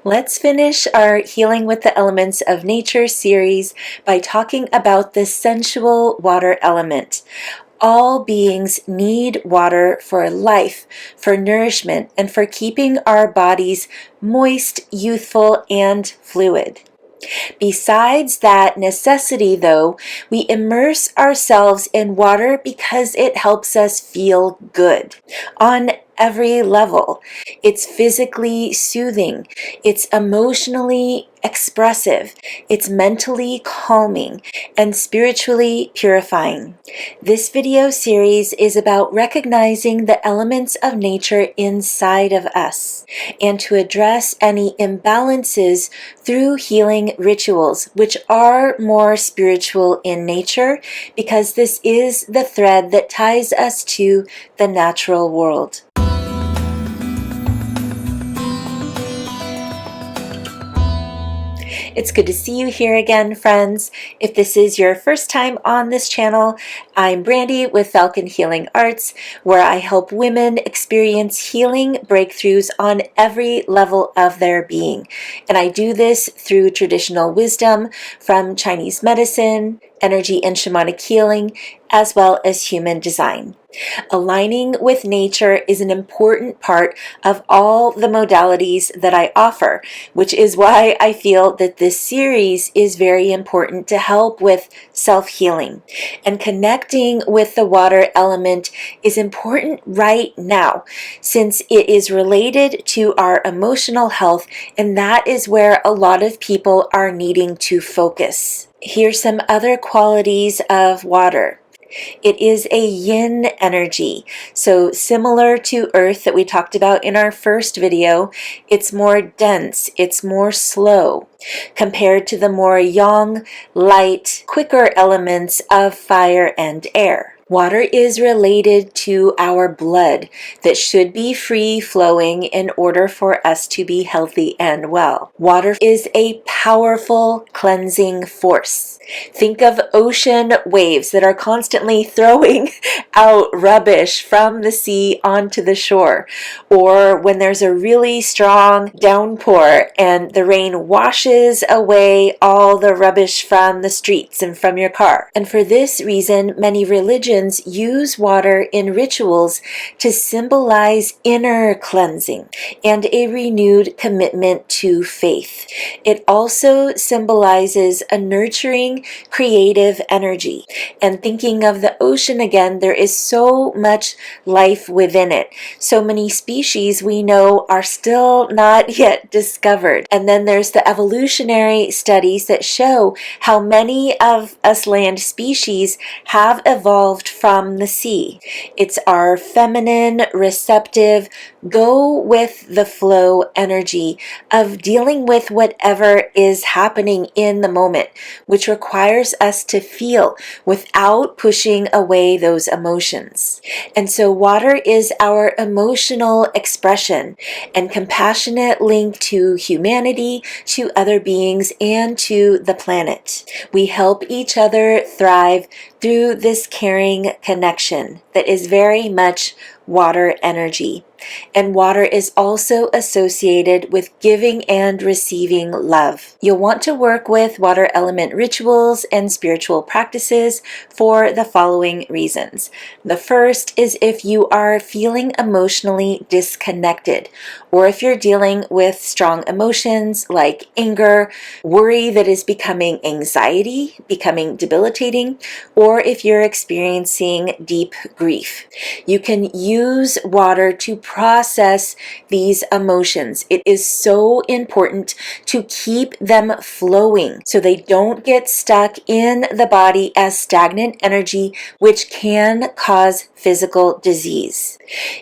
Let's finish our Healing with the Elements of Nature series by talking about the sensual water element. All beings need water for life, for nourishment, and for keeping our bodies moist, youthful, and fluid. Besides that necessity, though, we immerse ourselves in water because it helps us feel good on every level. It's physically soothing, it's emotionally expressive, it's mentally calming, and spiritually purifying. This video series is about recognizing the elements of nature inside of us and to address any imbalances through healing rituals, which are more spiritual in nature because this is the thread that ties us to the natural world. It's good to see you here again, friends. If this is your first time on this channel, I'm Brandy with Falcon Healing Arts, where I help women experience healing breakthroughs on every level of their being. And I do this through traditional wisdom from Chinese medicine, energy and shamanic healing, as well as human design. Aligning with nature is an important part of all the modalities that I offer, which is why I feel that this series is very important to help with self-healing. And connecting with the water element is important right now, since it is related to our emotional health, and that is where a lot of people are needing to focus. Here's some other qualities of water. It is a yin energy, so similar to Earth that we talked about in our first video, it's more dense, it's more slow, compared to the more yang, light, quicker elements of fire and air. Water is related to our blood that should be free flowing in order for us to be healthy and well. Water is a powerful cleansing force. Think of ocean waves that are constantly throwing out rubbish from the sea onto the shore, or when there's a really strong downpour and the rain washes away all the rubbish from the streets and from your car. And for this reason, many religions use water in rituals to symbolize inner cleansing and a renewed commitment to faith. It also symbolizes a nurturing, creative energy. And thinking of the ocean again, there is so much life within it. So many species we know are still not yet discovered. And then there's the evolutionary studies that show how many of us land species have evolved from the sea. It's our feminine, receptive, go with the flow energy of dealing with whatever is happening in the moment, which requires us to feel without pushing away those emotions. And so water is our emotional expression and compassionate link to humanity, to other beings, and to the planet. We help each other thrive through this caring connection that is very much water energy. And water is also associated with giving and receiving love. You'll want to work with water element rituals and spiritual practices for the following reasons. The first is if you are feeling emotionally disconnected, or if you're dealing with strong emotions like anger, worry that is becoming anxiety, becoming debilitating, or if you're experiencing deep grief. You can use water to process these emotions. It is so important to keep them flowing so they don't get stuck in the body as stagnant energy, which can cause physical disease.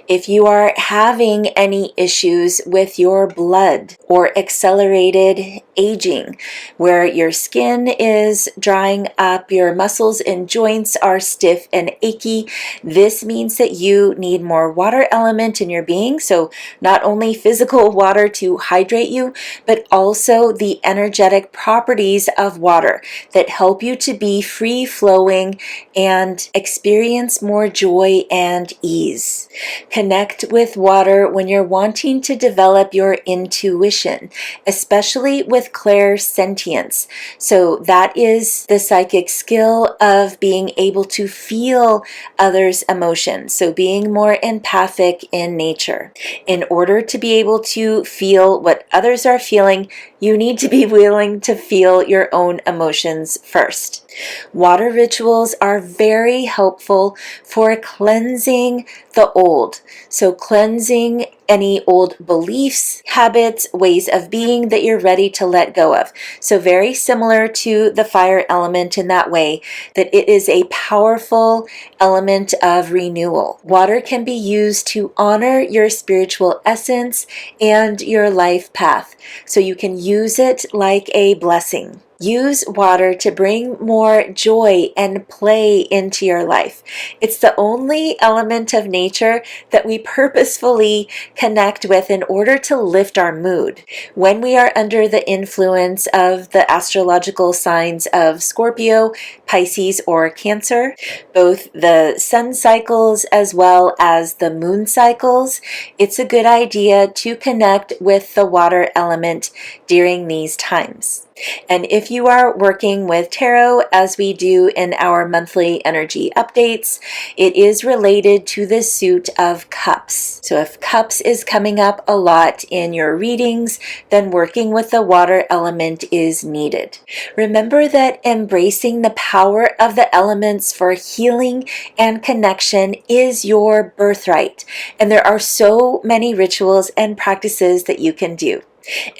If you are having any issues with your blood or accelerated aging, where your skin is drying up, your muscles and joints are stiff and achy, this means that you need more water element in your being. So not only physical water to hydrate you, but also the energetic properties of water that help you to be free flowing and experience more joy and ease. Connect with water when you're wanting to develop your intuition, especially with clairsentience. So that is the psychic skill of being able to feel others' emotions. So being more empathic in nature. In order to be able to feel what others are feeling, you need to be willing to feel your own emotions first. Water rituals are very helpful for cleansing the old. So cleansing any old beliefs, habits, ways of being that you're ready to let go of. So very similar to the fire element in that way, that it is a powerful element of renewal. Water can be used to honor your spiritual essence and your life path. So you can use it like a blessing. Use water to bring more joy and play into your life. It's the only element of nature that we purposefully connect with in order to lift our mood. When we are under the influence of the astrological signs of Scorpio, Pisces, or Cancer, both the sun cycles as well as the moon cycles, it's a good idea to connect with the water element during these times. And if you are working with tarot, as we do in our monthly energy updates, it is related to the suit of cups. So if cups is coming up a lot in your readings, then working with the water element is needed. Remember that embracing the power of the elements for healing and connection is your birthright. And there are so many rituals and practices that you can do.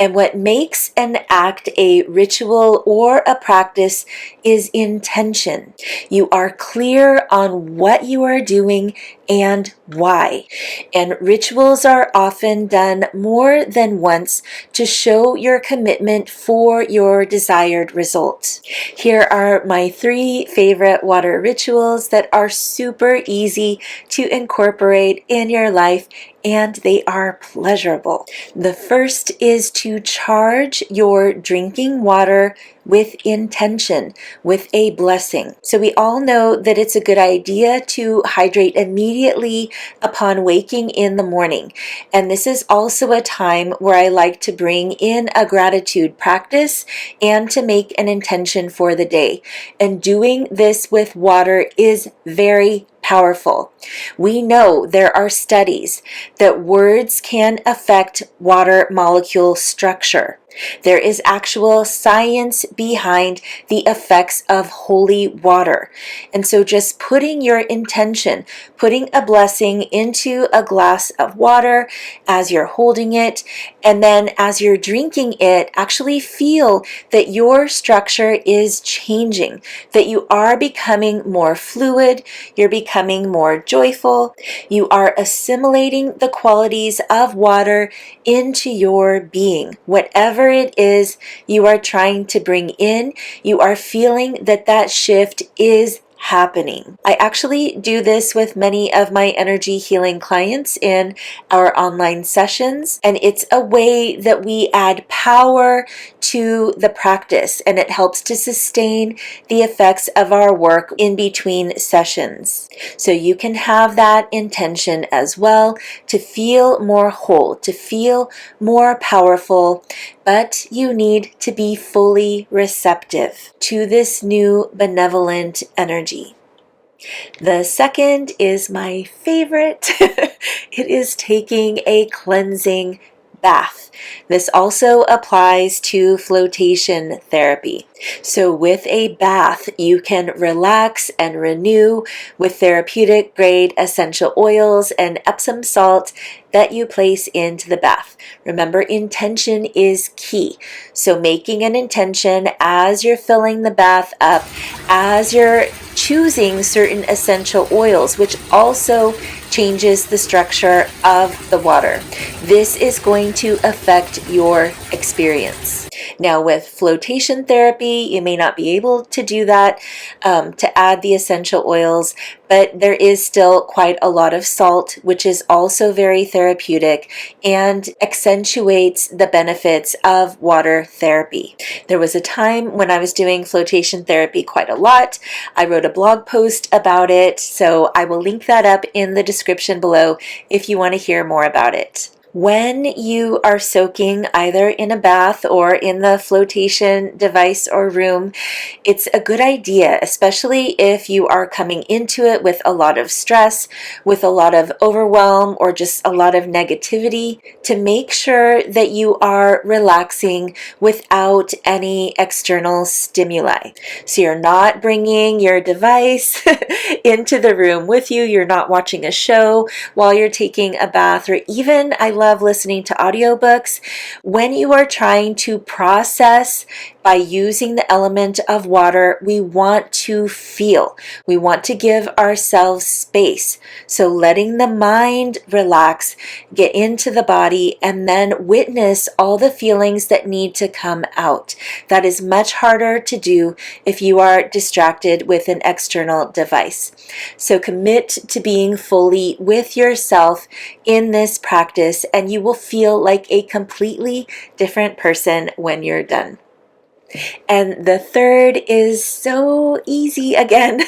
And what makes an act a ritual or a practice is intention. You are clear on what you are doing and why. And rituals are often done more than once to show your commitment for your desired result. Here are my 3 favorite water rituals that are super easy to incorporate in your life, and they are pleasurable. The first is to charge your drinking water with intention, with a blessing. So we all know that it's a good idea to hydrate immediately upon waking in the morning. And this is also a time where I like to bring in a gratitude practice and to make an intention for the day. And doing this with water is very powerful. We know there are studies that words can affect water molecule structure. There is actual science behind the effects of holy water. And so just putting your intention, putting a blessing into a glass of water as you're holding it, and then as you're drinking it, actually feel that your structure is changing, that you are becoming more fluid, you're becoming more joyful, you are assimilating the qualities of water into your being. Whatever it is you are trying to bring in, you are feeling that that shift is happening. I actually do this with many of my energy healing clients in our online sessions, and it's a way that we add power to the practice, and it helps to sustain the effects of our work in between sessions. So you can have that intention as well to feel more whole, to feel more powerful, but you need to be fully receptive to this new benevolent energy. The second is my favorite. It is taking a cleansing bath. This also applies to flotation therapy. So with a bath, you can relax and renew with therapeutic grade essential oils and Epsom salt that you place into the bath. Remember, intention is key. So making an intention as you're filling the bath up, as you're choosing certain essential oils, which also changes the structure of the water. This is going to affect your experience. Now with flotation therapy, you may not be able to do that, to add the essential oils, but there is still quite a lot of salt, which is also very therapeutic and accentuates the benefits of water therapy. There was a time when I was doing flotation therapy quite a lot. I wrote a blog post about it, so I will link that up in the description below if you want to hear more about it. When you are soaking either in a bath or in the flotation device or room, it's a good idea, especially if you are coming into it with a lot of stress, with a lot of overwhelm, or just a lot of negativity, to make sure that you are relaxing without any external stimuli. So you're not bringing your device into the room with you. You're not watching a show while you're taking a bath, or even I love listening to audiobooks. When you are trying to process by using the element of water, we want to feel. We want to give ourselves space. So letting the mind relax, get into the body, and then witness all the feelings that need to come out. That is much harder to do if you are distracted with an external device. So commit to being fully with yourself in this practice, and you will feel like a completely different person when you're done. And the third is so easy again.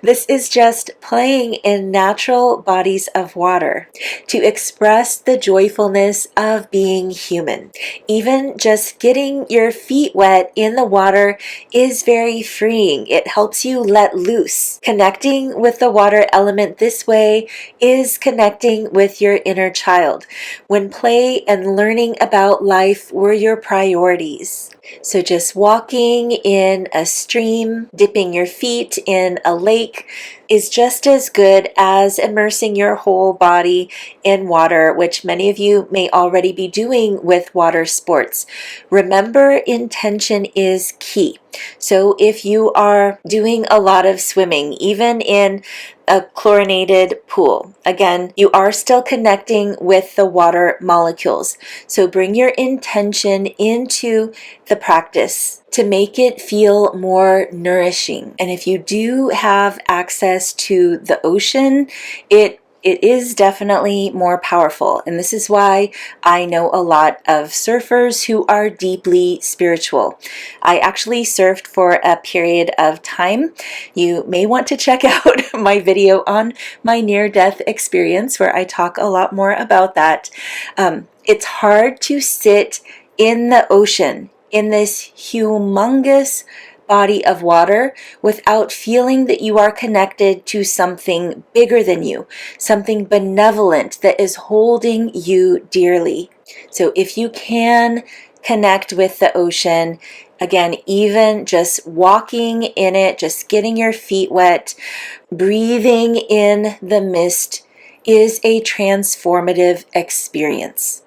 This is just playing in natural bodies of water to express the joyfulness of being human. Even just getting your feet wet in the water is very freeing. It helps you let loose. Connecting with the water element this way is connecting with your inner child, when play and learning about life were your priorities. So just walking in a stream, dipping your feet in a lake is just as good as immersing your whole body in water, which many of you may already be doing with water sports. Remember, intention is key. So if you are doing a lot of swimming, even in a chlorinated pool, again, you are still connecting with the water molecules. So bring your intention into the practice to make it feel more nourishing. And if you do have access to the ocean, it is definitely more powerful. And this is why I know a lot of surfers who are deeply spiritual. I actually surfed for a period of time. You may want to check out my video on my near-death experience, where I talk a lot more about that. It's hard to sit in the ocean, in this humongous body of water, without feeling that you are connected to something bigger than you, something benevolent that is holding you dearly. So if you can connect with the ocean, again, even just walking in it, just getting your feet wet, breathing in the mist is a transformative experience.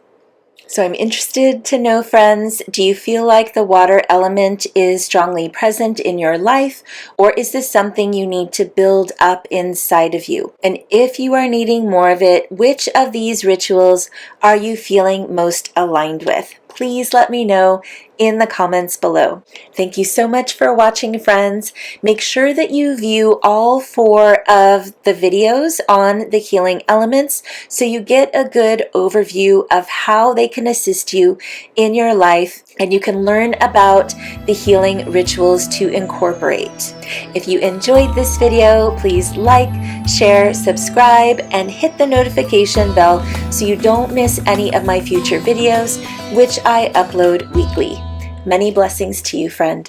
So I'm interested to know, friends, do you feel like the water element is strongly present in your life, or is this something you need to build up inside of you? And if you are needing more of it, which of these rituals are you feeling most aligned with? Please let me know in the comments below. Thank you so much for watching, friends. Make sure that you view all 4 of the videos on the healing elements so you get a good overview of how they can assist you in your life, and you can learn about the healing rituals to incorporate. If you enjoyed this video, please like, share, subscribe, and hit the notification bell so you don't miss any of my future videos, which I upload weekly. Many blessings to you, friend.